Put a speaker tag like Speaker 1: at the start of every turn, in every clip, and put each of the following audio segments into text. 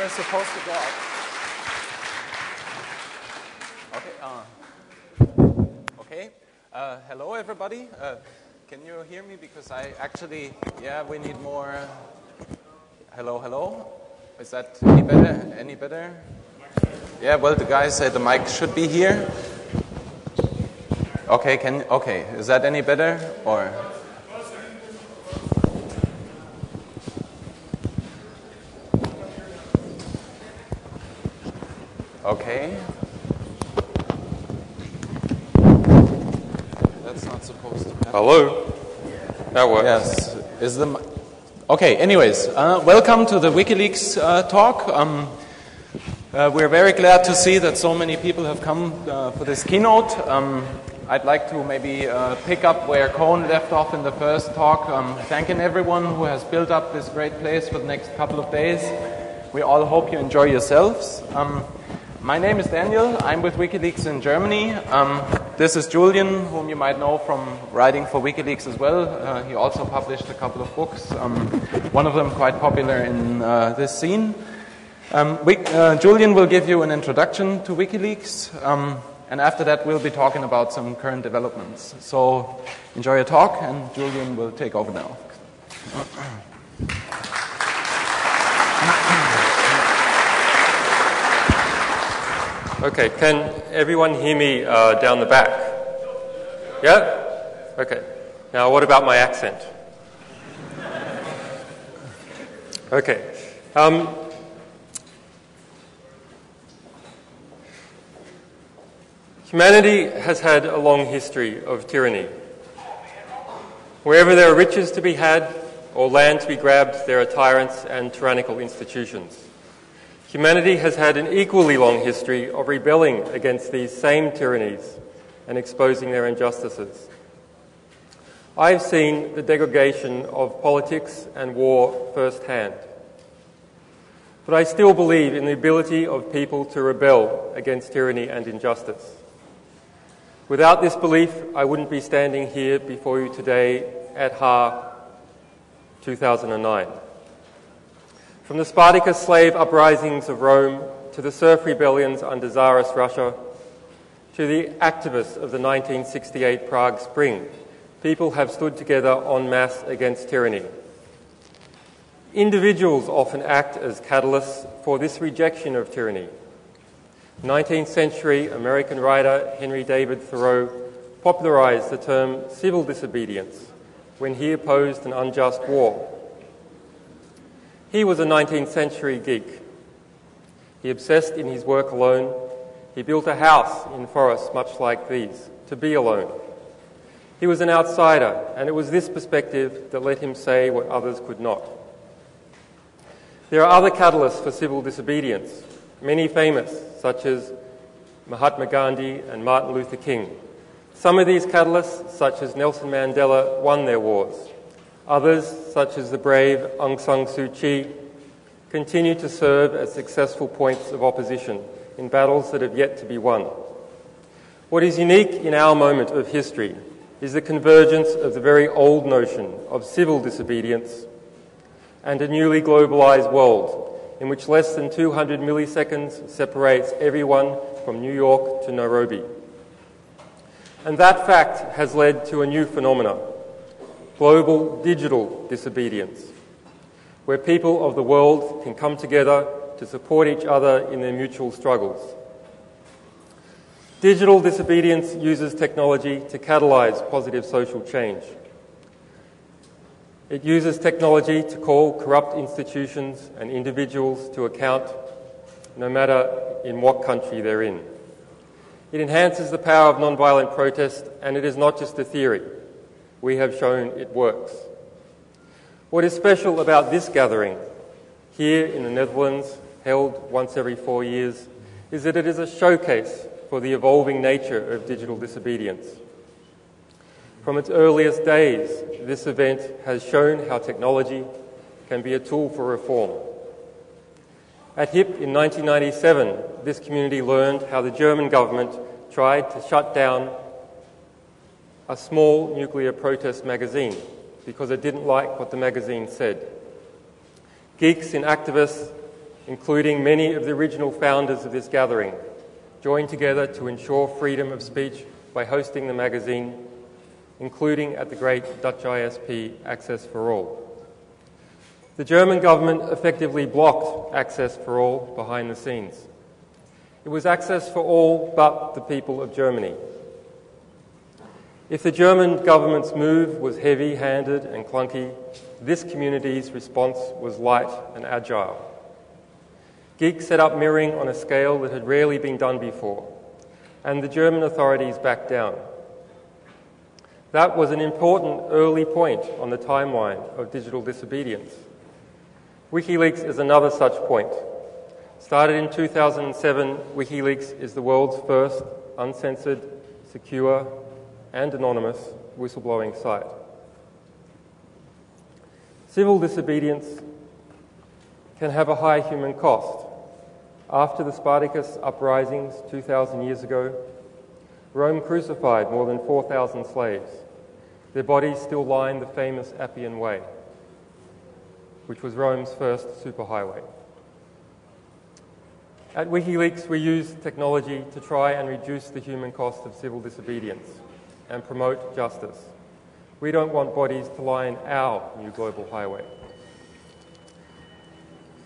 Speaker 1: we're supposed to go out. Okay. Hello, everybody. Can you hear me? Because I actually, we need more. Hello, hello. Is that any better? Any better? Yeah. Well, the guys say the mic should be here. Okay. Okay. Is that any better or? Okay. That's not supposed to happen.
Speaker 2: Hello. That works.
Speaker 1: Yes. Is the okay? Anyways, welcome to the Wikileaks talk. We're very glad to see that so many people have come for this keynote. I'd like to maybe pick up where Cohn left off in the first talk, thanking everyone who has built up this great place for the next couple of days. We all hope you enjoy yourselves. My name is Daniel. I'm with Wikileaks in Germany. This is Julian, whom you might know from writing for Wikileaks as well. He also published a couple of books, one of them quite popular in this scene. Julian will give you an introduction to Wikileaks, and after that we'll be talking about some current developments. So enjoy your talk, and Julian will take over now.
Speaker 2: Okay, can everyone hear me down the back? Yeah? Okay. Now, what about my accent? Okay. Humanity has had a long history of tyranny. Wherever there are riches to be had or land to be grabbed, there are tyrants and tyrannical institutions. Humanity has had an equally long history of rebelling against these same tyrannies and exposing their injustices. I've seen the degradation of politics and war firsthand. But I still believe in the ability of people to rebel against tyranny and injustice. Without this belief, I wouldn't be standing here before you today at HAR 2009. From the Spartacus slave uprisings of Rome to the serf rebellions under Tsarist Russia to the activists of the 1968 Prague Spring, people have stood together en masse against tyranny. Individuals often act as catalysts for this rejection of tyranny. 19th century American writer Henry David Thoreau popularized the term civil disobedience when he opposed an unjust war. He was a 19th century geek. He obsessed in his work alone. He built a house in forests much like these, to be alone. He was an outsider, and it was this perspective that let him say what others could not. There are other catalysts for civil disobedience, many famous, such as Mahatma Gandhi and Martin Luther King. Some of these catalysts, such as Nelson Mandela, won their wars. Others, such as the brave Aung San Suu Kyi, continue to serve as successful points of opposition in battles that have yet to be won. What is unique in our moment of history is the convergence of the very old notion of civil disobedience and a newly globalized world in which less than 200 milliseconds separates everyone from New York to Nairobi. And that fact has led to a new phenomenon: global digital disobedience, where people of the world can come together to support each other in their mutual struggles. Digital disobedience uses technology to catalyze positive social change. It uses technology to call corrupt institutions and individuals to account, no matter in what country they're in. It enhances the power of nonviolent protest, and it is not just a theory. We have shown it works. What is special about this gathering here in the Netherlands, held once every 4 years, is that it is a showcase for the evolving nature of digital disobedience. From its earliest days, this event has shown how technology can be a tool for reform. At HIP in 1997, this community learned how the German government tried to shut down a small nuclear protest magazine because it didn't like what the magazine said. Geeks and activists including many of the original founders of this gathering, joined together to ensure freedom of speech by hosting the magazine, including at the great Dutch ISP Access for All. The German government effectively blocked Access for All behind the scenes. It was access for all but the people of Germany. If the German government's move was heavy-handed and clunky, this community's response was light and agile. Geek set up mirroring on a scale that had rarely been done before, and the German authorities backed down. That was an important early point on the timeline of digital disobedience. Wikileaks is another such point. Started in 2007, Wikileaks is the world's first uncensored, secure, and anonymous whistleblowing site. Civil disobedience can have a high human cost. After the Spartacus uprisings 2,000 years ago, Rome crucified more than 4,000 slaves. Their bodies still line the famous Appian Way, which was Rome's first superhighway. At Wikileaks, we use technology to try and reduce the human cost of civil disobedience and promote justice. We don't want bodies to line our new global highway.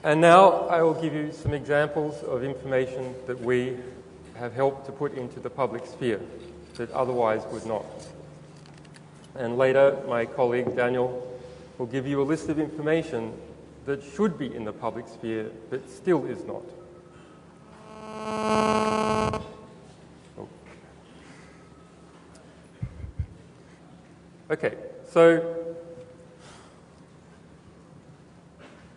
Speaker 2: And now I will give you some examples of information that we have helped to put into the public sphere that otherwise would not. And later, my colleague Daniel will give you a list of information that should be in the public sphere but still is not. Okay, so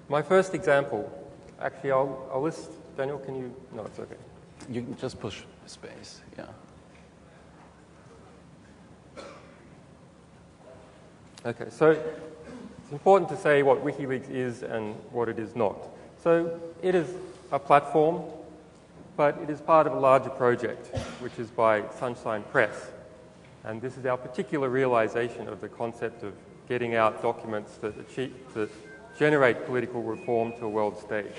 Speaker 2: my first example, actually I'll list, Daniel, can you, no, it's okay.
Speaker 1: You can just push space, yeah.
Speaker 2: Okay, so it's important to say what Wikileaks is and what it is not. So it is a platform, but it is part of a larger project, which is by Sunshine Press. And this is our particular realization of the concept of getting out documents that generate political reform to a world stage.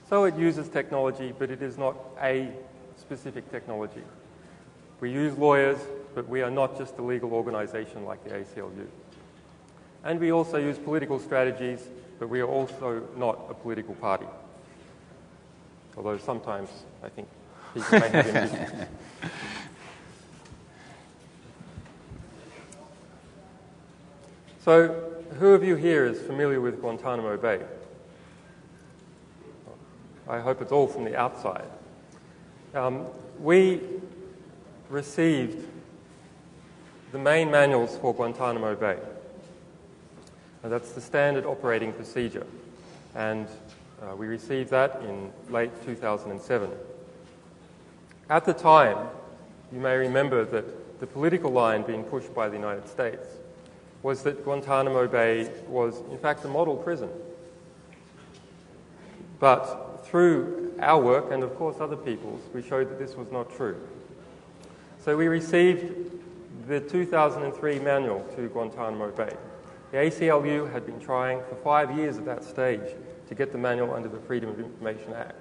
Speaker 2: So it uses technology, but it is not a specific technology. We use lawyers, but we are not just a legal organization like the ACLU. And we also use political strategies, but we are also not a political party. Although sometimes I think people may have ambitions. So, who of you here is familiar with Guantanamo Bay? I hope it's all from the outside. We received the main manuals for Guantanamo Bay. And that's the standard operating procedure. And we received that in late 2007. At the time, you may remember that the political line being pushed by the United States was that Guantanamo Bay was, in fact, a model prison. But through our work, and of course other people's, we showed that this was not true. So we received the 2003 manual to Guantanamo Bay. The ACLU had been trying for 5 years at that stage to get the manual under the Freedom of Information Act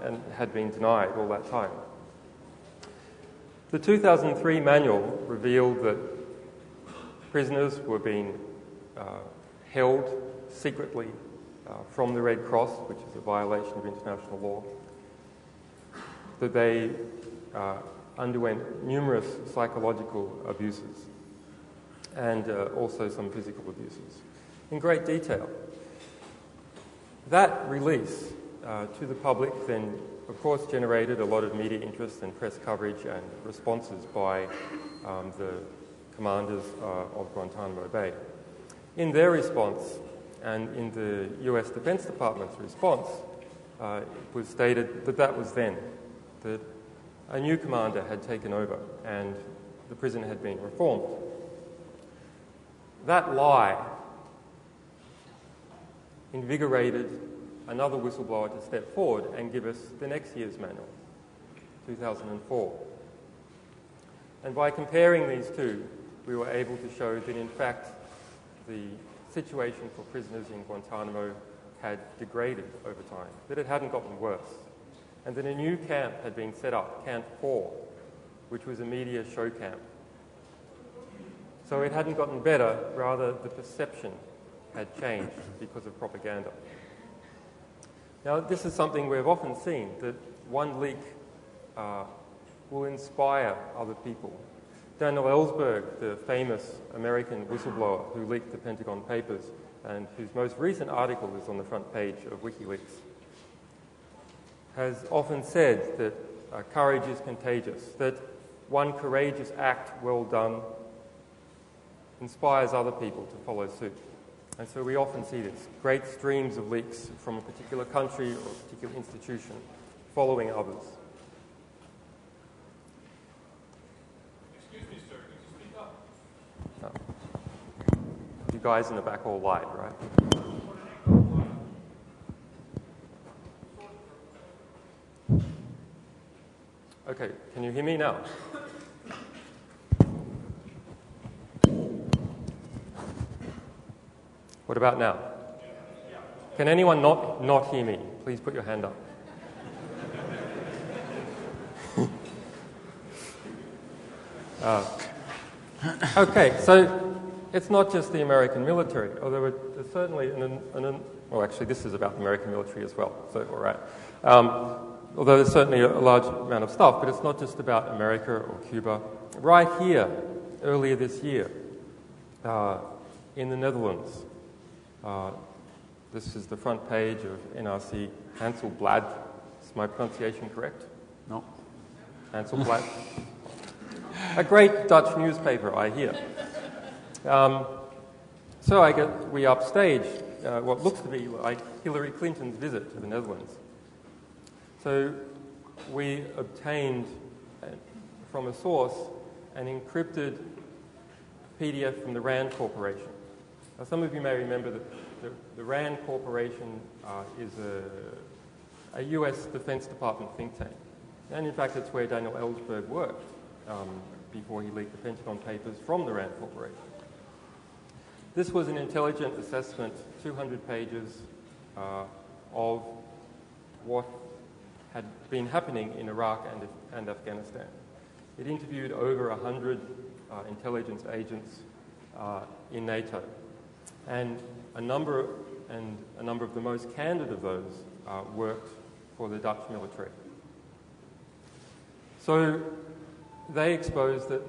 Speaker 2: and had been denied all that time. The 2003 manual revealed that prisoners were being held secretly from the Red Cross, which is a violation of international law, that they underwent numerous psychological abuses and also some physical abuses in great detail. That release to the public then, of course, generated a lot of media interest and press coverage and responses by the commanders of Guantanamo Bay. In their response, and in the US Defense Department's response, it was stated that that was then, that a new commander had taken over and the prison had been reformed. That lie invigorated another whistleblower to step forward and give us the next year's manual, 2004. And by comparing these two, we were able to show that, in fact, the situation for prisoners in Guantanamo had degraded over time, that it hadn't gotten worse, and that a new camp had been set up, Camp 4, which was a media show camp. So it hadn't gotten better, rather the perception had changed because of propaganda. Now, this is something we've often seen, that one leak will inspire other people. Daniel Ellsberg, the famous American whistleblower who leaked the Pentagon Papers and whose most recent article is on the front page of Wikileaks, has often said that courage is contagious, that one courageous act well done inspires other people to follow suit. And so we often see this, great streams of leaks from a particular country or a particular institution following others.
Speaker 3: Excuse me, sir, could you speak up?
Speaker 2: Oh. You guys in the back all lied, right? Okay, can you hear me now? What about now? Can anyone not hear me? Please put your hand up. Okay, so it's not just the American military, although there's certainly well, actually, this is about the American military as well, so all right. Although there's certainly a large amount of stuff, but it's not just about America or Cuba. Right here, earlier this year, in the Netherlands, this is the front page of NRC Handelsblad. Is my pronunciation correct?
Speaker 1: No.
Speaker 2: Handelsblad. A great Dutch newspaper, I hear. So we upstage what looks to be like Hillary Clinton's visit to the Netherlands. So we obtained from a source an encrypted PDF from the RAND Corporation. Now, some of you may remember that the RAND Corporation is a US Defense Department think tank. And in fact, it's where Daniel Ellsberg worked before he leaked the Pentagon Papers from the RAND Corporation. This was an intelligent assessment, 200 pages, of what had been happening in Iraq and Afghanistan. It interviewed over 100 intelligence agents in NATO, and a number of the most candid of those worked for the Dutch military. So they exposed that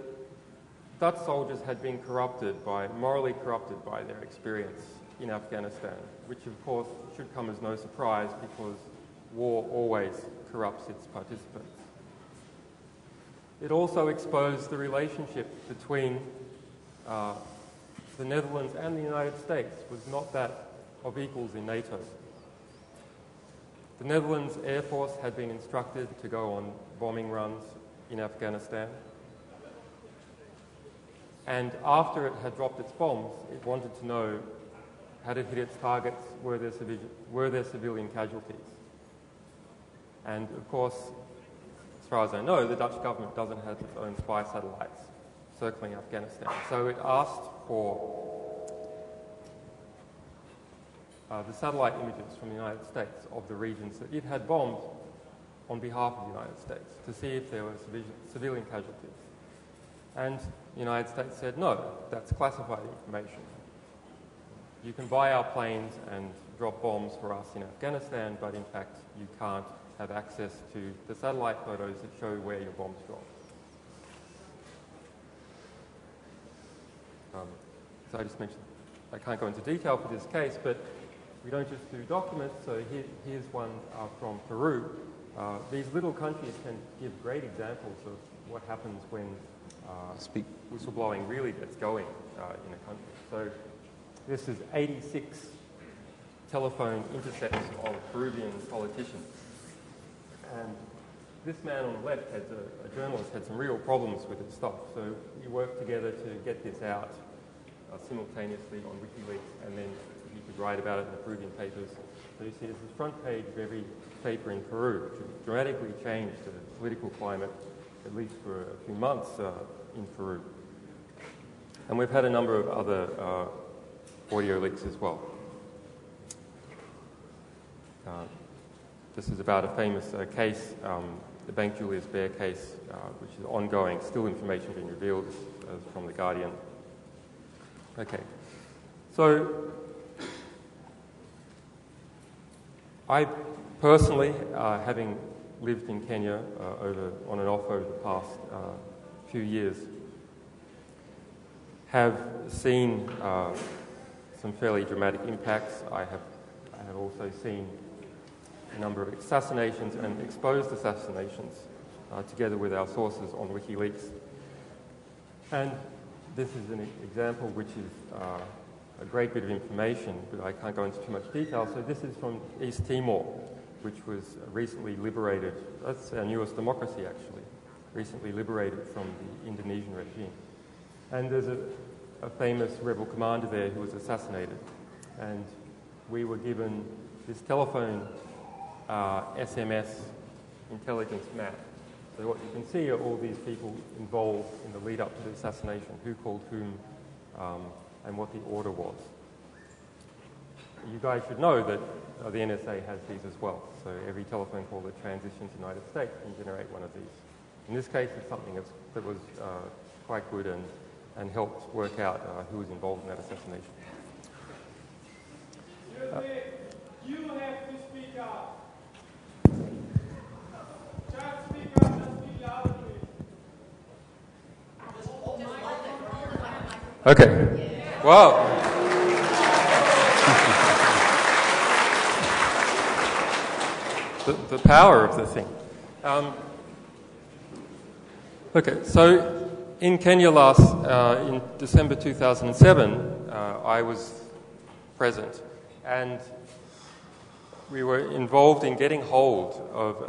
Speaker 2: Dutch soldiers had been morally corrupted by their experience in Afghanistan, which of course should come as no surprise because war always corrupts its participants. It also exposed the relationship between the Netherlands and the United States was not that of equals in NATO. The Netherlands Air Force had been instructed to go on bombing runs in Afghanistan. And after it had dropped its bombs, it wanted to know, had it hit its targets, were there civilian casualties? And of course, as far as I know, the Dutch government doesn't have its own spy satellites circling Afghanistan. So it asked for the satellite images from the United States of the regions that it had bombed on behalf of the United States to see if there were civilian casualties. And the United States said, no, that's classified information. You can buy our planes and drop bombs for us in Afghanistan, but in fact you can't have access to the satellite photos that show where your bombs dropped. So I just mentioned, I can't go into detail for this case, but we don't just do documents. So here's one from Peru. These little countries can give great examples of what happens when whistleblowing really gets going in a country. So this is 86 telephone intercepts of Peruvian politicians. And this man on the left, a journalist, had some real problems with his stuff. So we worked together to get this out simultaneously on WikiLeaks, and then he could write about it in the Peruvian papers. So you see, it's the front page of every paper in Peru, which dramatically changed the political climate, at least for a few months in Peru. And we've had a number of other audio leaks as well. This is about a famous case, the Bank Julius Baer case, which is ongoing, still information being revealed from The Guardian. Okay, so I personally, having lived in Kenya on and off over the past few years, have seen some fairly dramatic impacts. I have also seen a number of assassinations and exposed assassinations together with our sources on Wikileaks. And this is an example which is a great bit of information, but I can't go into too much detail. So this is from East Timor, which was recently liberated. That's our newest democracy, actually, recently liberated from the Indonesian regime. And there's a famous rebel commander there who was assassinated. And we were given this telephone SMS Intelligence Map. So what you can see are all these people involved in the lead up to the assassination, who called whom, and what the order was. You guys should know that the NSA has these as well. So every telephone call that transitions to the United States can generate one of these. In this case, it's something that was quite good and helped work out who was involved in that assassination.
Speaker 3: You have to speak up. Just speak up and speak louder, please.
Speaker 2: Okay. Wow. The power of the thing. Okay, so in Kenya in December 2007, I was present, and we were involved in getting hold of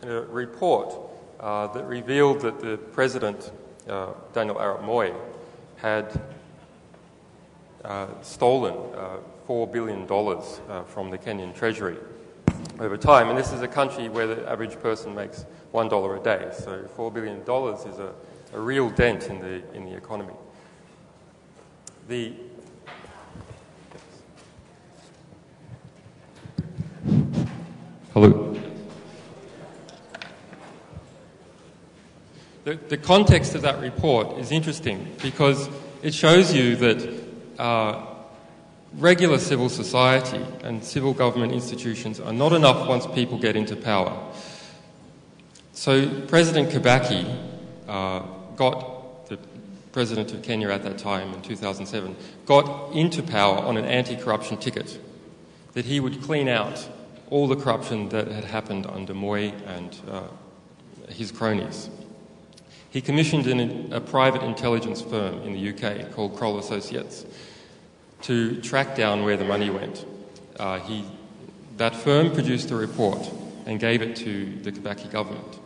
Speaker 2: a report that revealed that the president, Daniel Arap Moi, had stolen $4 billion from the Kenyan treasury over time. And this is a country where the average person makes $1 a day. So $4 billion is a real dent in the economy. Hello. The context of that report is interesting because it shows you that regular civil society and civil government institutions are not enough once people get into power. So President Kibaki the president of Kenya at that time in 2007, got into power on an anti-corruption ticket, that he would clean out all the corruption that had happened under Moi and his cronies. He commissioned a private intelligence firm in the UK called Kroll Associates to track down where the money went. That firm produced a report and gave it to the Kibaki government.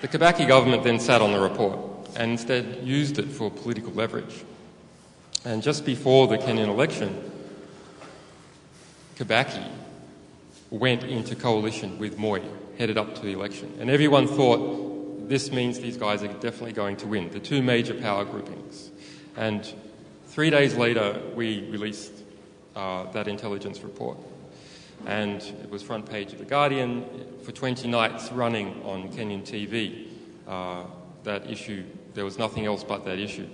Speaker 2: The Kibaki government then sat on the report and instead used it for political leverage. And just before the Kenyan election, Kibaki went into coalition with Moi, headed up to the election. And everyone thought, this means these guys are definitely going to win, the two major power groupings. And 3 days later, we released that intelligence report. And it was front page of The Guardian for 20 nights running on Kenyan TV. That issue, there was nothing else but that issue.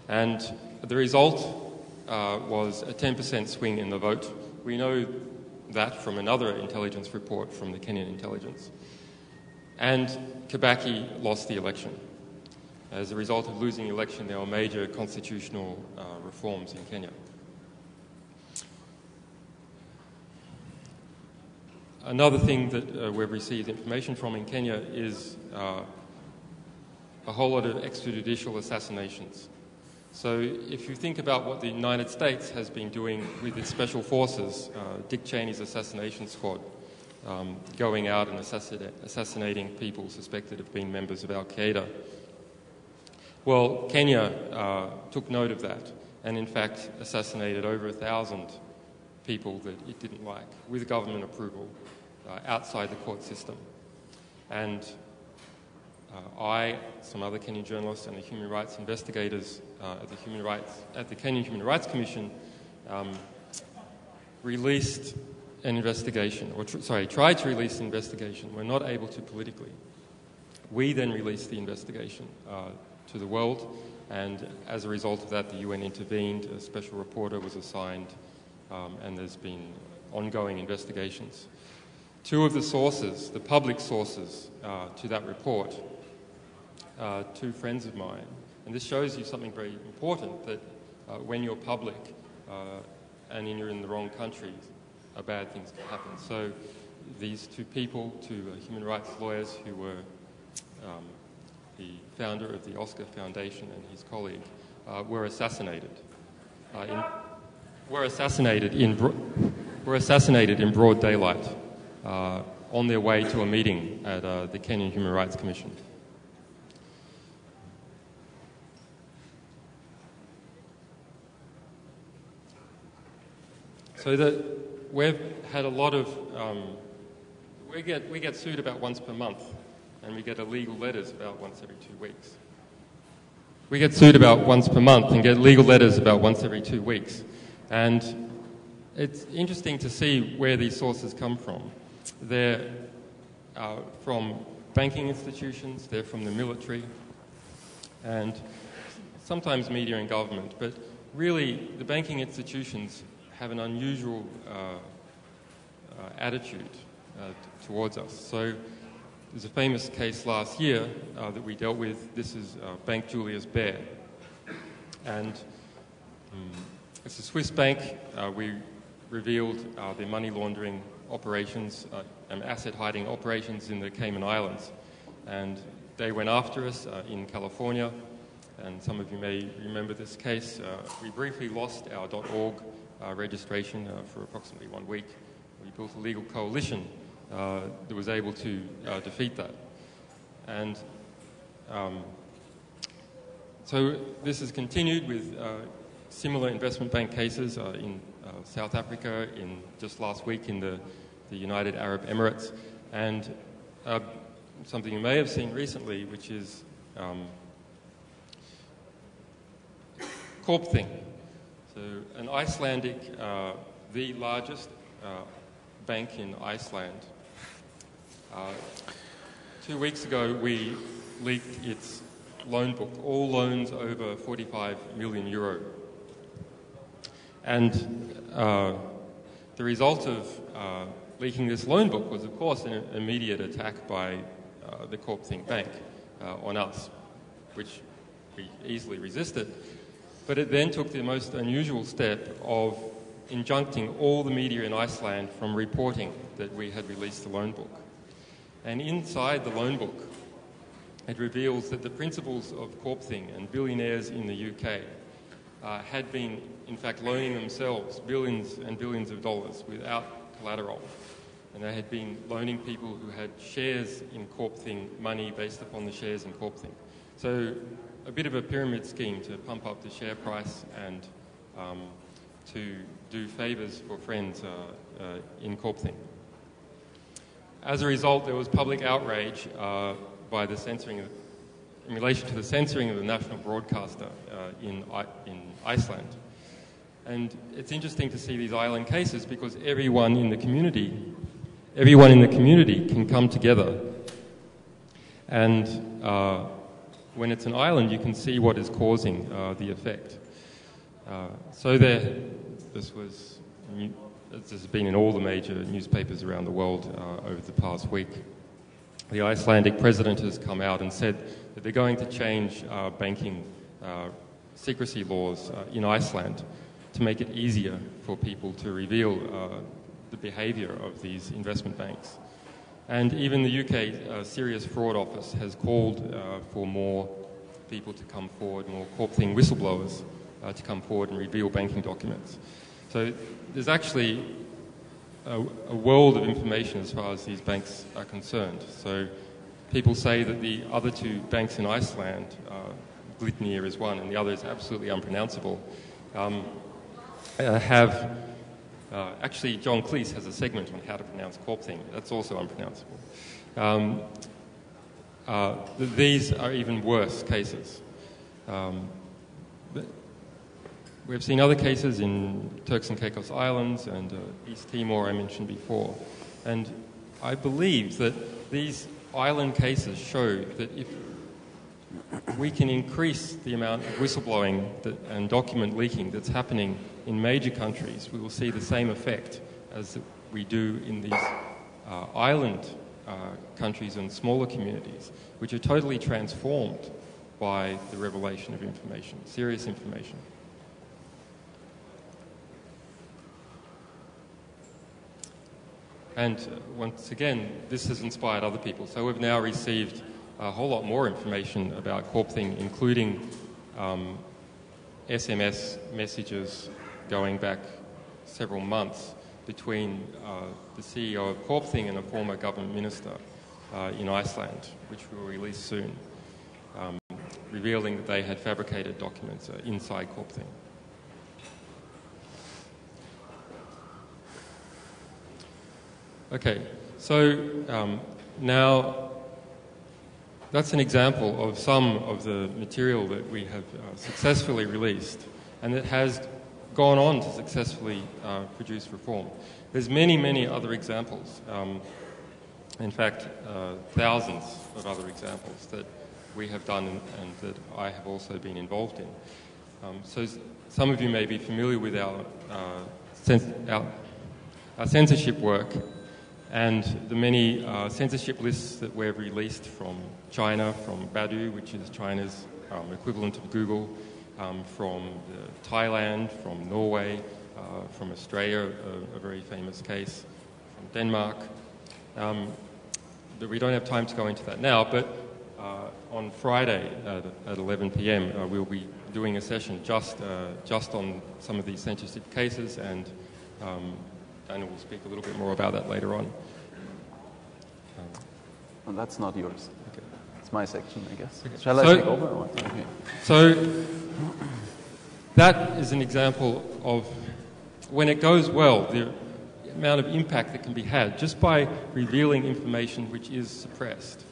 Speaker 2: And the result was a 10% swing in the vote. We know that from another intelligence report from the Kenyan intelligence. And Kibaki lost the election. As a result of losing the election, there were major constitutional reforms in Kenya. Another thing that we've received information from in Kenya is a whole lot of extrajudicial assassinations. So if you think about what the United States has been doing with its special forces, Dick Cheney's assassination squad, going out and assassinating people suspected of being members of Al-Qaeda. Well, Kenya took note of that and in fact assassinated over 1,000 people that it didn't like, with government approval, outside the court system. And I, some other Kenyan journalists and the human rights investigators at the Kenyan Human Rights Commission released an investigation, or tried to release an investigation, were not able to politically. We then released the investigation to the world, and as a result of that, the UN intervened, a special reporter was assigned, and there's been ongoing investigations. Two of the sources, the public sources to that report, two friends of mine, and this shows you something very important, that when you're public and you're in the wrong country, bad things can happen. So these two people, two human rights lawyers who were the founder of the Oscar Foundation and his colleague, were assassinated. Were assassinated in broad daylight on their way to a meeting at the Kenyan Human Rights Commission. So that we've had a lot of, we get sued about once per month, and we get illegal letters about once every 2 weeks. We get sued about once per month and get legal letters about once every 2 weeks. And it's interesting to see where these sources come from. They're from banking institutions, they're from the military, and sometimes media and government, but really the banking institutions have an unusual attitude towards us. So there's a famous case last year that we dealt with. This is Bank Julius Baer. And it's a Swiss bank. We revealed their money laundering operations and asset hiding operations in the Cayman Islands. And they went after us in California. And some of you may remember this case. We briefly lost our .org registration for approximately 1 week. We built a legal coalition that was able to defeat that. And so this has continued with similar investment bank cases in South Africa, in just last week in the United Arab Emirates, and something you may have seen recently, which is Corpthing. So an Icelandic, the largest bank in Iceland. 2 weeks ago, we leaked its loan book, all loans over 45 million euro. And the result of leaking this loan book was, of course, an immediate attack by the Corpthing Bank on us, which we easily resisted. But it then took the most unusual step of injuncting all the media in Iceland from reporting that we had released the loan book. And inside the loan book, it reveals that the principals of Corpthing and billionaires in the UK had been, in fact, loaning themselves billions and billions of dollars without collateral. And they had been loaning people who had shares in Corpthing money based upon the shares in Corpthing. So a bit of a pyramid scheme to pump up the share price and to do favours for friends in Corpthing. As a result, there was public outrage by the censoring in relation to the censoring of the national broadcaster in Iceland. And it's interesting to see these island cases because everyone in the community can come together. And when it's an island, you can see what is causing the effect. So this has been in all the major newspapers around the world over the past week. The Icelandic president has come out and said that they're going to change banking secrecy laws in Iceland to make it easier for people to reveal the behaviour of these investment banks. And even the UK Serious Fraud Office has called for more people to come forward, more Corpthing whistleblowers to come forward and reveal banking documents. So there's actually a world of information as far as these banks are concerned. So people say that the other two banks in Iceland, Glitnir is one and the other is absolutely unpronounceable, actually John Cleese has a segment on how to pronounce Corpthing. That's also unpronounceable. These are even worse cases. we've seen other cases in Turks and Caicos Islands and East Timor I mentioned before. And I believe that these island cases show that if we can increase the amount of whistleblowing and document leaking that's happening in major countries, we will see the same effect as we do in these island countries and smaller communities, which are totally transformed by the revelation of information, serious information. And once again, this has inspired other people. So we've now received a whole lot more information about Corpthing, including SMS messages going back several months between the CEO of Corpthing and a former government minister in Iceland, which will release soon, revealing that they had fabricated documents inside Corpthing. Okay, so now that's an example of some of the material that we have successfully released and that has gone on to successfully produce reform. There's many, many other examples. In fact, thousands of other examples that we have done and that I have also been involved in. So some of you may be familiar with our censorship work and the many censorship lists that we've released from China, from Baidu, which is China's equivalent of Google, from Thailand, from Norway, from Australia, a very famous case, from Denmark. But we don't have time to go into that now, but on Friday at 11 p.m. We'll be doing a session just on some of these censorship cases, and Daniel will speak a little bit more about that later on.
Speaker 1: Well, that's not yours.
Speaker 2: Okay.
Speaker 1: It's my section, I guess.
Speaker 2: Okay.
Speaker 1: Shall I take over? Okay.
Speaker 2: So that is an example of when it goes well, the amount of impact that can be had just by revealing information which is suppressed.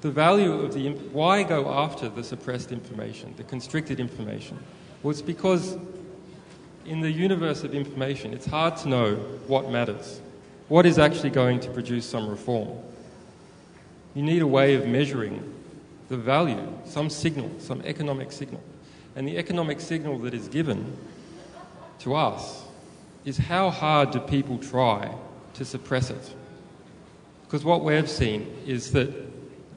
Speaker 2: The value of why go after the suppressed information, the constricted information? Well, it's because in the universe of information, it's hard to know what matters, what is actually going to produce some reform. You need a way of measuring the value, some signal, some economic signal. And the economic signal that is given to us is how hard do people try to suppress it? Because what we've seen is that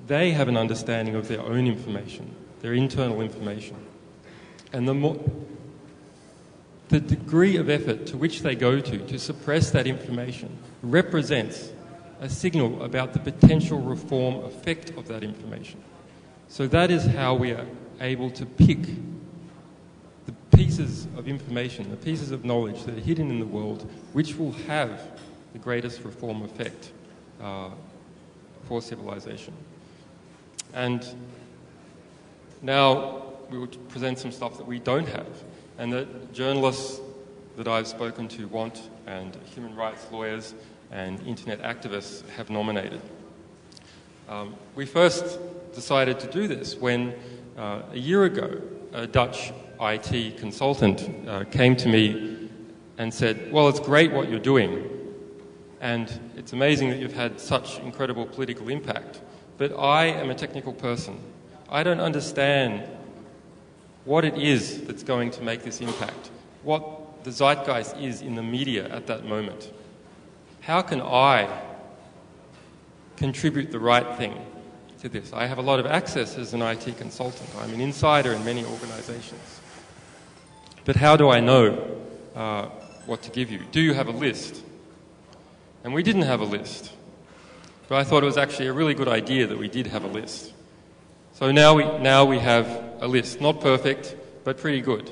Speaker 2: they have an understanding of their own information, their internal information. And the degree of effort to which they go to suppress that information represents a signal about the potential reform effect of that information. So that is how we are able to pick the pieces of information, the pieces of knowledge that are hidden in the world, which will have the greatest reform effect for civilization. And now we will present some stuff that we don't have, and that journalists that I've spoken to want, and human rights lawyers and internet activists have nominated. We first decided to do this when a year ago a Dutch IT consultant came to me and said, well, it's great what you're doing, and it's amazing that you've had such incredible political impact, but I am a technical person. I don't understand what it is that's going to make this impact, what the zeitgeist is in the media at that moment. How can I contribute the right thing to this? I have a lot of access as an IT consultant. I'm an insider in many organizations. But how do I know what to give you? Do you have a list? And we didn't have a list. But I thought it was actually a really good idea that we did have a list. So now we have a list. Not perfect, but pretty good.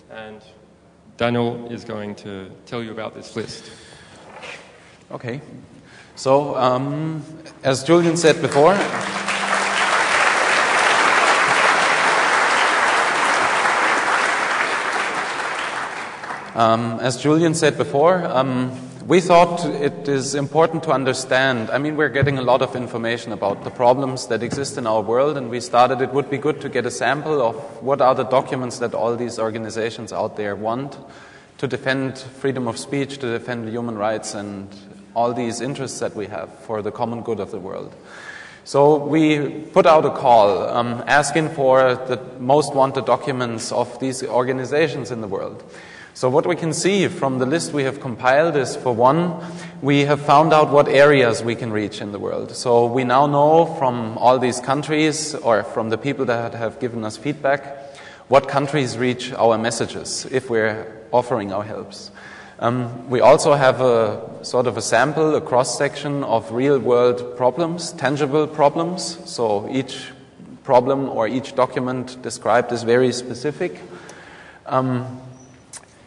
Speaker 2: And Daniel is going to tell you about this list.
Speaker 1: Okay. So, as Julian said before, we thought it is important to understand. I mean, we're getting a lot of information about the problems that exist in our world, and we started it would be good to get a sample of what are the documents that all these organizations out there want to defend freedom of speech, to defend human rights, and all these interests that we have for the common good of the world. So we put out a call asking for the most wanted documents of these organizations in the world. So what we can see from the list we have compiled is, for one, we have found out what areas we can reach in the world. So we now know from all these countries, or from the people that have given us feedback, what countries reach our messages if we're offering our helps. We also have a sort of a sample, a cross-section of real-world problems, tangible problems. So each problem or each document described is very specific.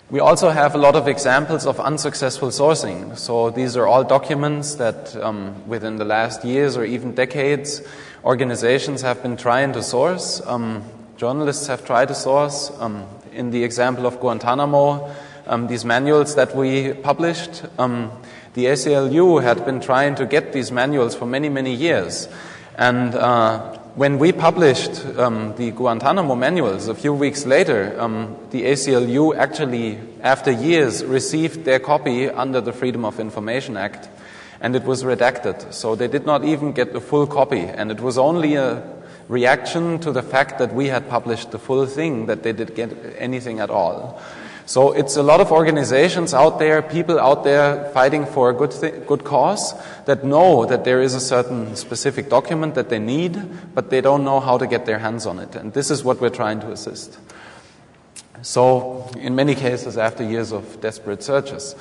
Speaker 1: We also have a lot of examples of unsuccessful sourcing. So these are all documents that within the last years or even decades, organizations have been trying to source. Journalists have tried to source. In the example of Guantanamo, these manuals that we published, the ACLU had been trying to get these manuals for many, many years. And when we published the Guantanamo manuals a few weeks later, the ACLU actually, after years, received their copy under the Freedom of Information Act, and it was redacted. So they did not even get the full copy, and it was only a reaction to the fact that we had published the full thing that they did get anything at all. So it's a lot of organizations out there, people out there fighting for a good cause, that know that there is a certain specific document that they need, but they don't know how to get their hands on it. And this is what we're trying to assist. So in many cases, after years of desperate searches.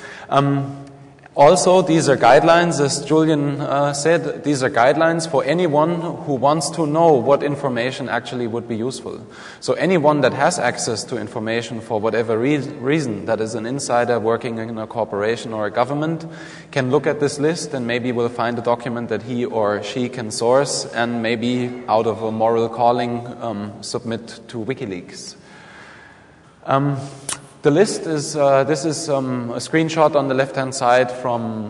Speaker 1: Also, these are guidelines, as Julian said, these are guidelines for anyone who wants to know what information actually would be useful. So anyone that has access to information for whatever reason, that is an insider working in a corporation or a government, can look at this list and maybe will find a document that he or she can source and maybe out of a moral calling submit to Wikileaks. The list is, this is a screenshot on the left-hand side from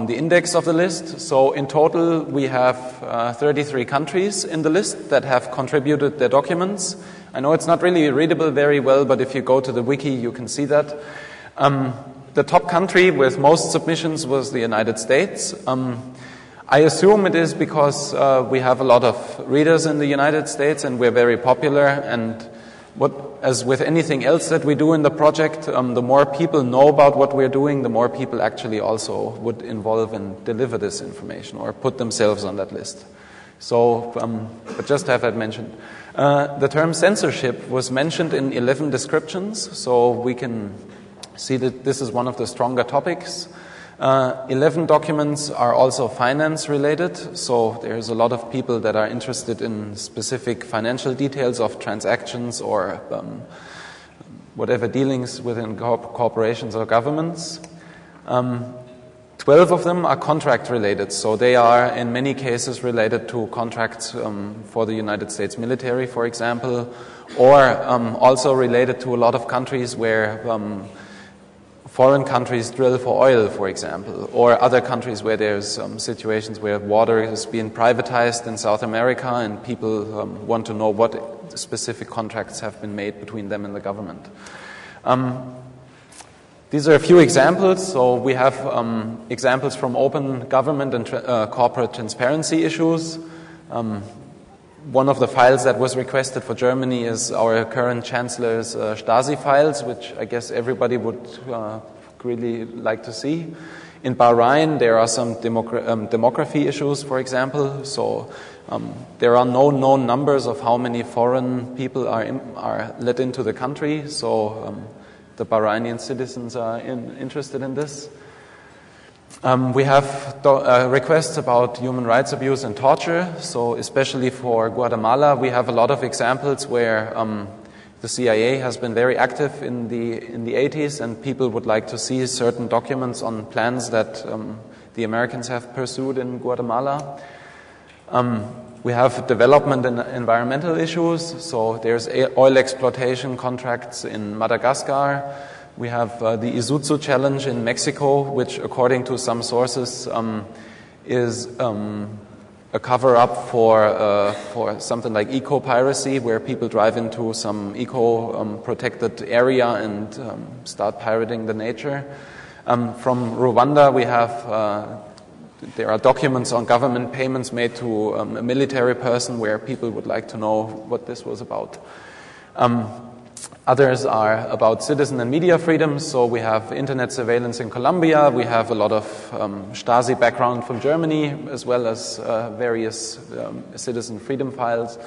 Speaker 1: the index of the list. So in total, we have 33 countries in the list that have contributed their documents. I know it's not really readable very well, but if you go to the wiki, you can see that. The top country with most submissions was the United States. I assume it is because we have a lot of readers in the United States and we're very popular, and as with anything else that we do in the project, the more people know about what we're doing, the more people actually also would involve and deliver this information or put themselves on that list. So, but just to have that mentioned. The term censorship was mentioned in 11 descriptions, so we can see that this is one of the stronger topics. 11 documents are also finance related, so there's a lot of people that are interested in specific financial details of transactions or whatever dealings within corporations or governments. 12 of them are contract related, so they are in many cases related to contracts for the United States military, for example, or also related to a lot of countries where foreign countries drill for oil, for example, or other countries where there's situations where water is being privatized in South America and people want to know what specific contracts have been made between them and the government. These are a few examples. So we have examples from open government and corporate transparency issues. One of the files that was requested for Germany is our current Chancellor's Stasi files, which I guess everybody would really like to see. In Bahrain, there are some demography issues, for example. So there are no known numbers of how many foreign people are let into the country. So the Bahraini citizens are interested in this. We have requests about human rights abuse and torture. So especially for Guatemala, we have a lot of examples where the CIA has been very active in the 80s, and people would like to see certain documents on plans that the Americans have pursued in Guatemala. We have development and environmental issues. So there's oil exploitation contracts in Madagascar. We have the Isuzu Challenge in Mexico, which according to some sources is a cover-up for something like eco-piracy, where people drive into some eco-protected area and start pirating the nature. From Rwanda, we have there are documents on government payments made to a military person where people would like to know what this was about. Others are about citizen and media freedom. So we have internet surveillance in Colombia. We have a lot of Stasi background from Germany, as well as various citizen freedom files.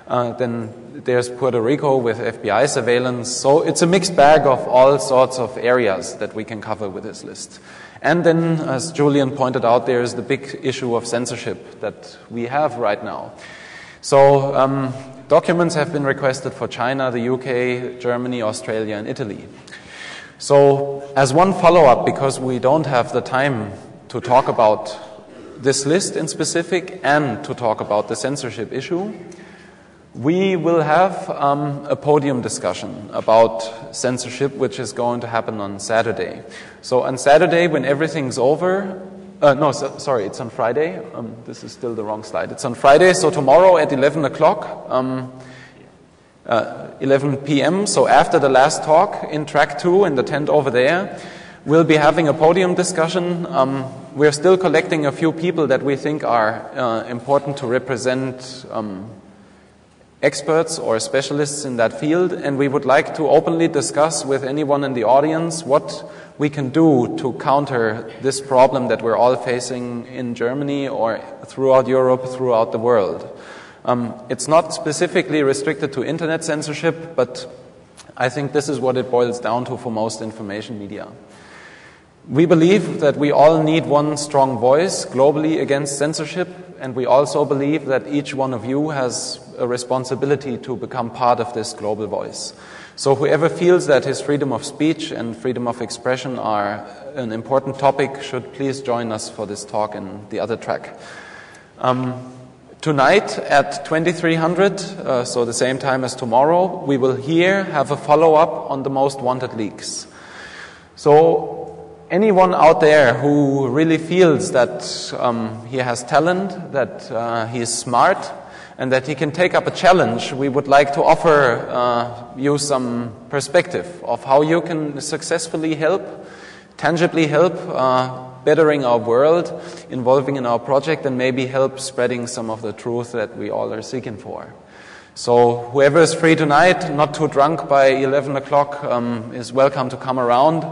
Speaker 1: Then there's Puerto Rico with FBI surveillance. So it's a mixed bag of all sorts of areas that we can cover with this list. And then, as Julian pointed out, there's the big issue of censorship that we have right now. So documents have been requested for China, the UK, Germany, Australia, and Italy. So as one follow-up, because we don't have the time to talk about this list in specific and to talk about the censorship issue, we will have a podium discussion about censorship, which is going to happen on Saturday. So on Saturday, when everything's over, it's on Friday. This is still the wrong slide. It's on Friday, so tomorrow at 11 o'clock, 11 p.m., so after the last talk in track 2 in the tent over there, we'll be having a podium discussion. We're still collecting a few people that we think are important to represent experts or specialists in that field, and we would like to openly discuss with anyone in the audience what we can do to counter this problem that we're all facing in Germany or throughout Europe, throughout the world. It's not specifically restricted to internet censorship, but I think this is what it boils down to for most information media. We believe that we all need one strong voice globally against censorship, and we also believe that each one of you has a responsibility to become part of this global voice. So whoever feels that his freedom of speech and freedom of expression are an important topic should please join us for this talk in the other track. Tonight at 2300, so the same time as tomorrow, we will here have a follow-up on the most wanted leaks. So anyone out there who really feels that he has talent, that he is smart, and that he can take up a challenge, we would like to offer you some perspective of how you can successfully help, tangibly help, bettering our world, involving in our project, and maybe help spreading some of the truth that we all are seeking for. So whoever is free tonight, not too drunk by 11 o'clock, is welcome to come around.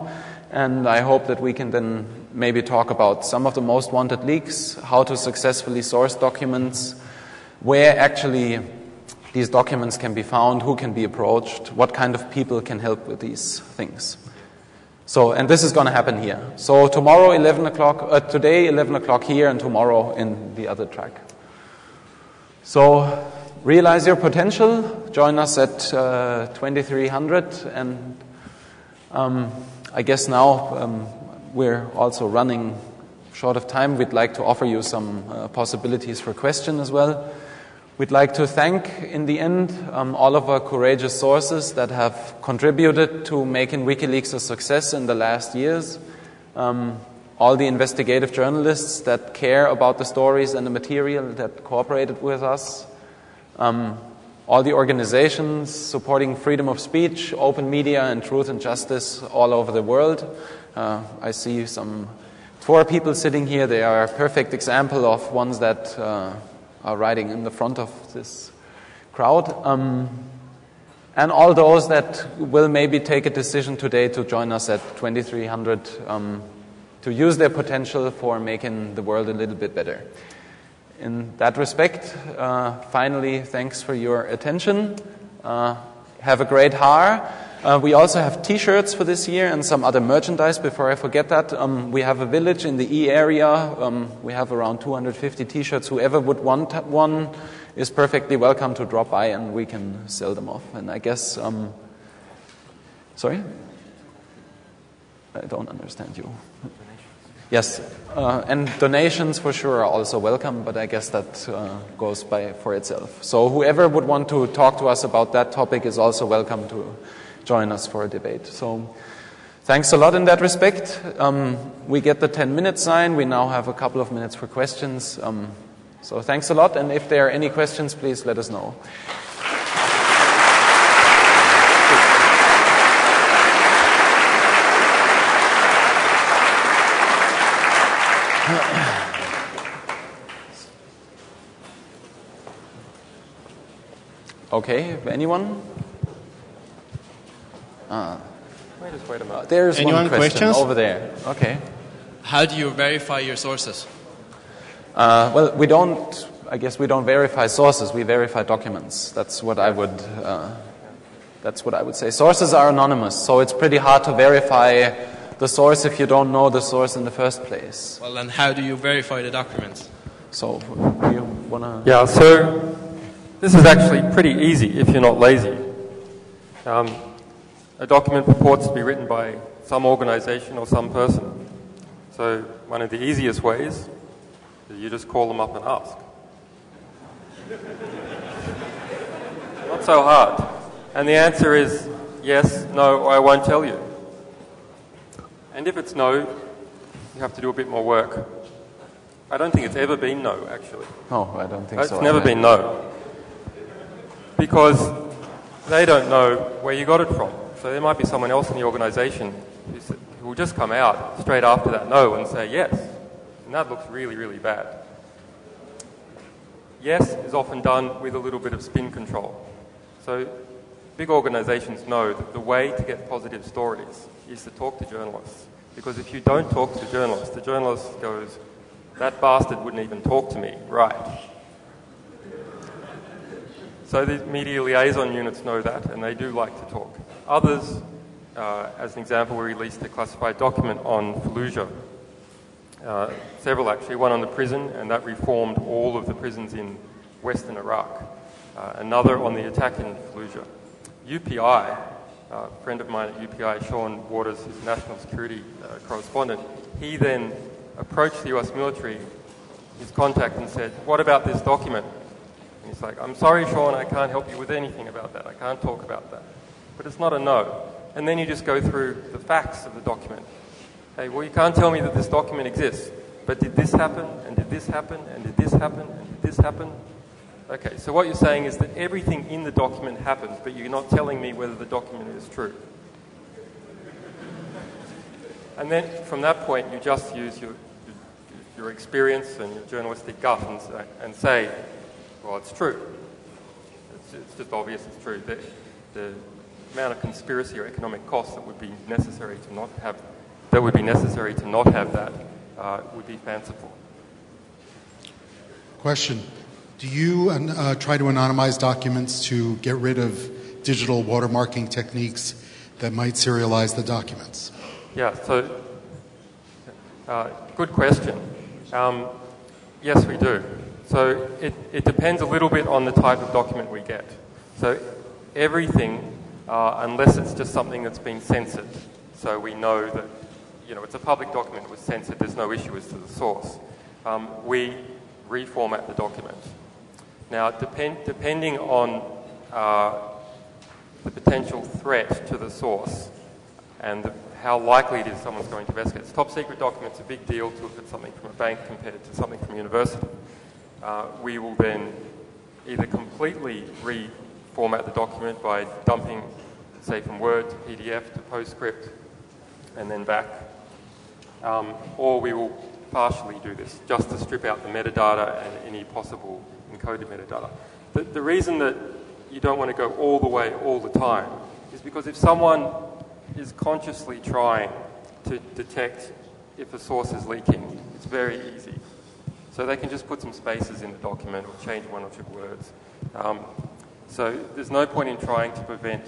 Speaker 1: And I hope that we can then maybe talk about some of the most wanted leaks, how to successfully source documents, where actually these documents can be found, who can be approached, what kind of people can help with these things. So, and this is going to happen here. So tomorrow 11 o'clock, today 11 o'clock here, and tomorrow in the other track. So realize your potential. Join us at 2300, and I guess now we're also running short of time. We'd like to offer you some possibilities for question as well. We'd like to thank, in the end, all of our courageous sources that have contributed to making Wikileaks a success in the last years. All the investigative journalists that care about the stories and the material that cooperated with us. All the organizations supporting freedom of speech, open media, and truth and justice all over the world. I see some 4 people sitting here. They are a perfect example of ones that are riding in the front of this crowd. And all those that will maybe take a decision today to join us at 2300 to use their potential for making the world a little bit better. In that respect, finally, thanks for your attention. Have a great HAR. We also have T-shirts for this year and some other merchandise. Before I forget that, we have a village in the E area. We have around 250 T-shirts. Whoever would want one is perfectly welcome to drop by, and we can sell them off. And I guess, sorry? I don't understand you. Yes, and donations for sure are also welcome, but I guess that goes by for itself. So whoever would want to talk to us about that topic is also welcome to join us for a debate. So Thanks a lot in that respect. We get the 10-minute sign. We now have a couple of minutes for questions. So thanks a lot, and if there are any questions, please let us know. Okay, anyone?
Speaker 2: Wait a minute.
Speaker 1: There's
Speaker 4: Anyone
Speaker 1: one question
Speaker 4: questions?
Speaker 1: over there. Okay.
Speaker 4: How do you verify your sources?
Speaker 1: Well, I guess we don't verify sources, we verify documents. That's what I would say. Sources are anonymous, so it's pretty hard to verify the source if you don't know the source in the first place.
Speaker 4: Well, then how do you verify the documents?
Speaker 1: So, you want to...
Speaker 2: Yeah, so this is actually pretty easy if you're not lazy. A document purports to be written by some organization or some person. So one of the easiest ways is you just call them up and ask. Not so hard. And the answer is yes, no, or I won't tell you. And if it's no, you have to do a bit more work. I don't think it's ever been no, actually.
Speaker 1: No, I don't think so.
Speaker 2: It's never been no. Because they don't know where you got it from. So there might be someone else in the organization who will just come out straight after that no and say yes. And that looks really, really bad. Yes is often done with a little bit of spin control. So big organizations know that the way to get positive stories is to talk to journalists. Because if you don't talk to journalists, the journalist goes, that bastard wouldn't even talk to me, right? So the media liaison units know that, and they do like to talk. Others, as an example, we released a classified document on Fallujah. Several actually, one on the prison, and that reformed all of the prisons in western Iraq. Another on the attack in Fallujah. UPI, a friend of mine at UPI, Sean Waters, his national security correspondent, he then approached the US military, his contact, and said, what about this document? And he's like, I'm sorry, Sean, I can't help you with anything about that. I can't talk about that. But it's not a no. And then you just go through the facts of the document. Hey, well, you can't tell me that this document exists, but did this happen, and did this happen, and did this happen, and did this happen? Okay, so what you're saying is that everything in the document happens, but you're not telling me whether the document is true. And then from that point, you just use your experience and your journalistic gut and say, well, it's true. It's just obvious it's true. The amount of conspiracy or economic costs that would be necessary to not have that would be fanciful.
Speaker 5: Question. Do you try to anonymize documents to get rid of digital watermarking techniques that might serialize the documents?
Speaker 2: Yeah, so good question. Yes, we do. So it depends a little bit on the type of document we get. So everything, unless it's just something that's been censored, so we know that, it's a public document, it was censored, there's no issue as to the source, we reformat the document. Now, depending on the potential threat to the source and how likely it is someone's going to investigate. It's top secret documents, a big deal to if it's something from a bank compared to something from a university. We will then either completely reformat the document by dumping, say, from Word to PDF to PostScript and then back. Or we will partially do this, just to strip out the metadata and any possible encoded metadata. The reason that you don't want to go all the way all the time is because if someone is consciously trying to detect if a source is leaking, it's very easy. So they can just put some spaces in the document or change one or two words. So there's no point in trying to prevent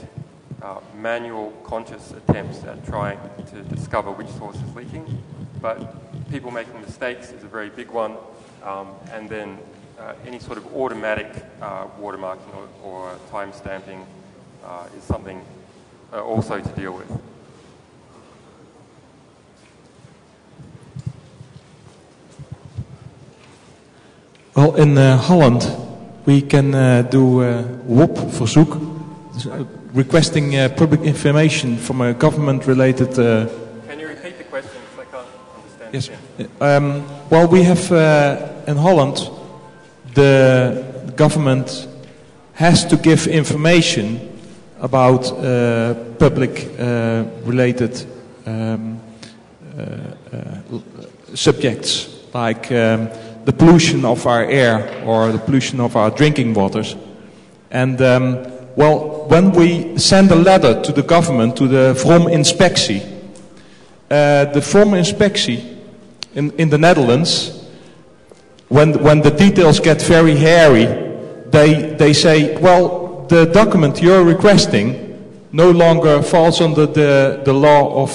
Speaker 2: manual, conscious attempts at trying to discover which source is leaking. But people making mistakes is a very big one. And then any sort of automatic watermarking or time stamping is something also to deal with.
Speaker 6: Well, in Holland, we can do WOP-verzoek. requesting public information from a government-related.
Speaker 2: Can you repeat the question? Because I can't understand.
Speaker 6: Yes. Well, we have in Holland, the government has to give information about public-related subjects, like the pollution of our air or the pollution of our drinking waters. And well, when we send a letter to the government, to the Vrominspectie, the Vrominspectie in the Netherlands, when the details get very hairy, they say, well, the document you're requesting no longer falls under the law of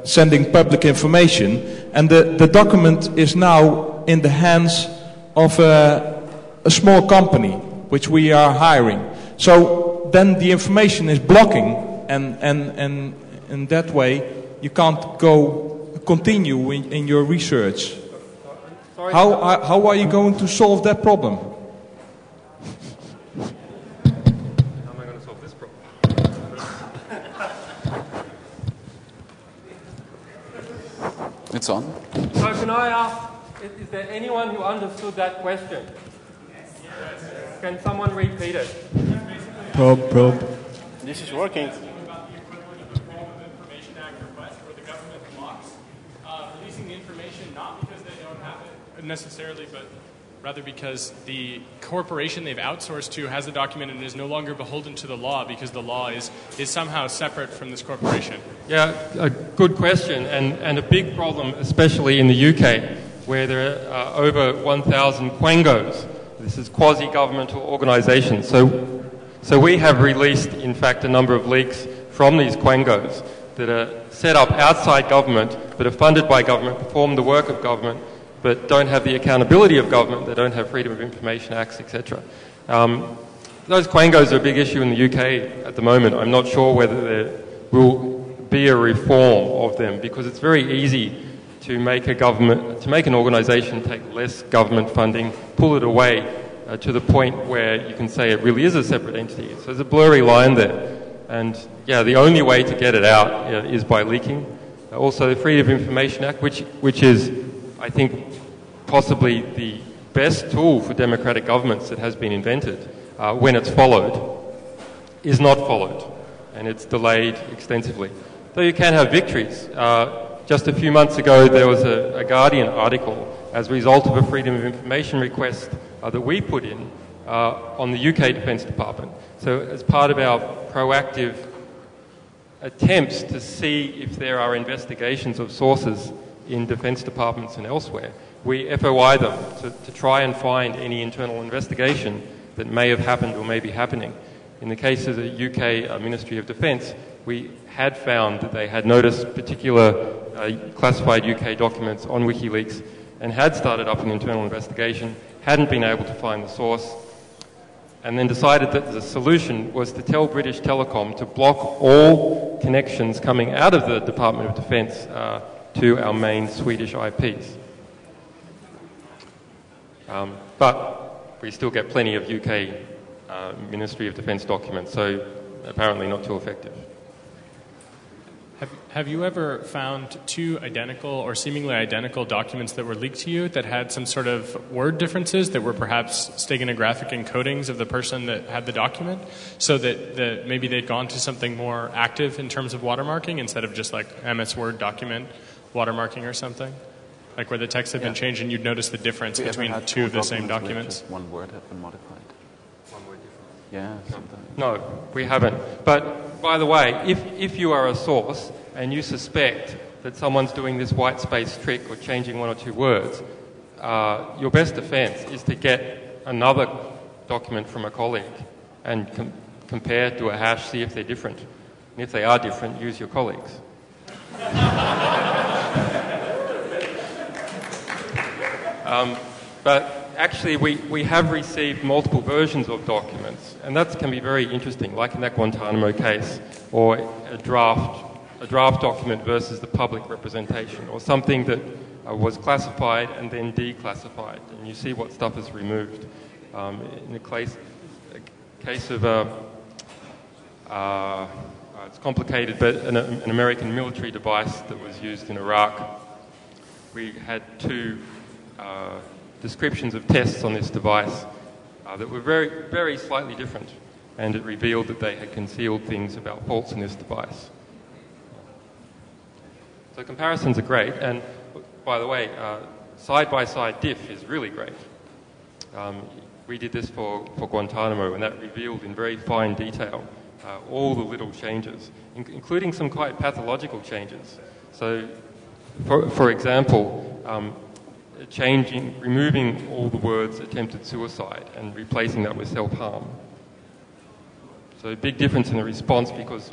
Speaker 6: sending public information, and the document is now in the hands of a small company which we are hiring. So then the information is blocking, and in that way you can't continue in your research. How are you going to solve that problem?
Speaker 2: How am I going to solve this problem?
Speaker 1: It's on.
Speaker 2: So can I ask, is there anyone who understood that question? Yes. Can someone repeat it?
Speaker 6: Probe.
Speaker 7: This is working.
Speaker 3: About the equivalent of the Freedom of Information Act request, where the government blocks releasing the information not because they don't have it necessarily, but rather because the corporation they've outsourced to has the document and is no longer beholden to the law because the law is somehow separate from this corporation.
Speaker 2: Yeah, a good question, and a big problem, especially in the UK, where there are over 1,000 quangos. This is quasi-governmental organisations. So we have released, in fact, a number of leaks from these quangos that are set up outside government, but are funded by government, perform the work of government, but don't have the accountability of government. They don't have Freedom of Information Acts, etc. Those quangos are a big issue in the UK at the moment. I'm not sure whether there will be a reform of them, because it's very easy to make an organisation take less government funding, pull it away to the point where you can say it really is a separate entity. So there's a blurry line there. And yeah, the only way to get it out is by leaking. Also, the Freedom of Information Act, which is, I think, possibly the best tool for democratic governments that has been invented, when it's followed, is not followed. And it's delayed extensively. Though you can have victories. Just a few months ago, there was a Guardian article as a result of a Freedom of Information request that we put in on the UK Defence Department. So as part of our proactive attempts to see if there are investigations of sources in defence departments and elsewhere, we FOI them to try and find any internal investigation that may have happened or may be happening. In the case of the UK Ministry of Defence, we had found that they had noticed particular classified UK documents on Wikileaks and had started up an internal investigation, hadn't been able to find the source, and then decided that the solution was to tell British Telecom to block all connections coming out of the Department of Defence to our main Swedish IPs. But we still get plenty of UK Ministry of Defence documents, so apparently not too effective.
Speaker 3: Have you ever found two identical or seemingly identical documents that were leaked to you that had some sort of word differences that were perhaps steganographic encodings of the person that had the document, so that maybe they'd gone to something more active in terms of watermarking instead of just like MS Word document watermarking or something? Like where the text had been changed and you'd notice the difference between two of the same documents?
Speaker 1: One word had been modified.
Speaker 2: One word difference.
Speaker 1: Yeah, something.
Speaker 2: No, we haven't. But by the way, if you are a source and you suspect that someone's doing this white space trick or changing one or two words, your best defense is to get another document from a colleague and compare, do a hash, see if they're different. And if they are different, use your colleagues. But actually, we have received multiple versions of documents, and that can be very interesting, like in that Guantanamo case, or a draft document versus the public representation, or something that was classified and then declassified, and you see what stuff is removed. In the case of It's complicated, but an American military device that was used in Iraq. We had 2 descriptions of tests on this device that were very, very slightly different, and it revealed that they had concealed things about faults in this device. So comparisons are great, and by the way, side-by-side diff is really great. We did this for Guantanamo, and that revealed in very fine detail all the little changes, including some quite pathological changes. So, for example, removing all the words attempted suicide and replacing that with self-harm. So a big difference in the response, because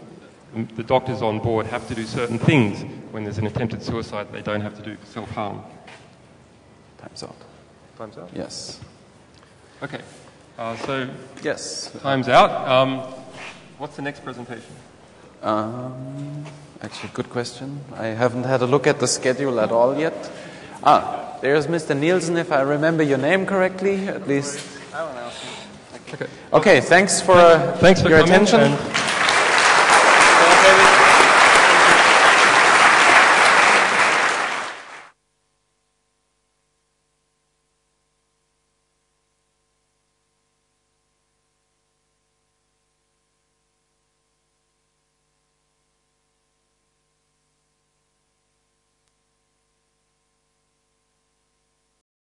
Speaker 2: the doctors on board have to do certain things when there's an attempted suicide they don't have to do self-harm.
Speaker 1: Time's out.
Speaker 2: Time's out?
Speaker 1: Yes.
Speaker 2: Okay. So
Speaker 1: yes.
Speaker 2: Time's out. What's the next presentation?
Speaker 1: Actually, good question. I haven't had a look at the schedule at all yet. There's Mr. Nielsen, if I remember your name correctly, at least.
Speaker 2: I don't know.
Speaker 1: Okay, thanks for
Speaker 2: your
Speaker 1: attention.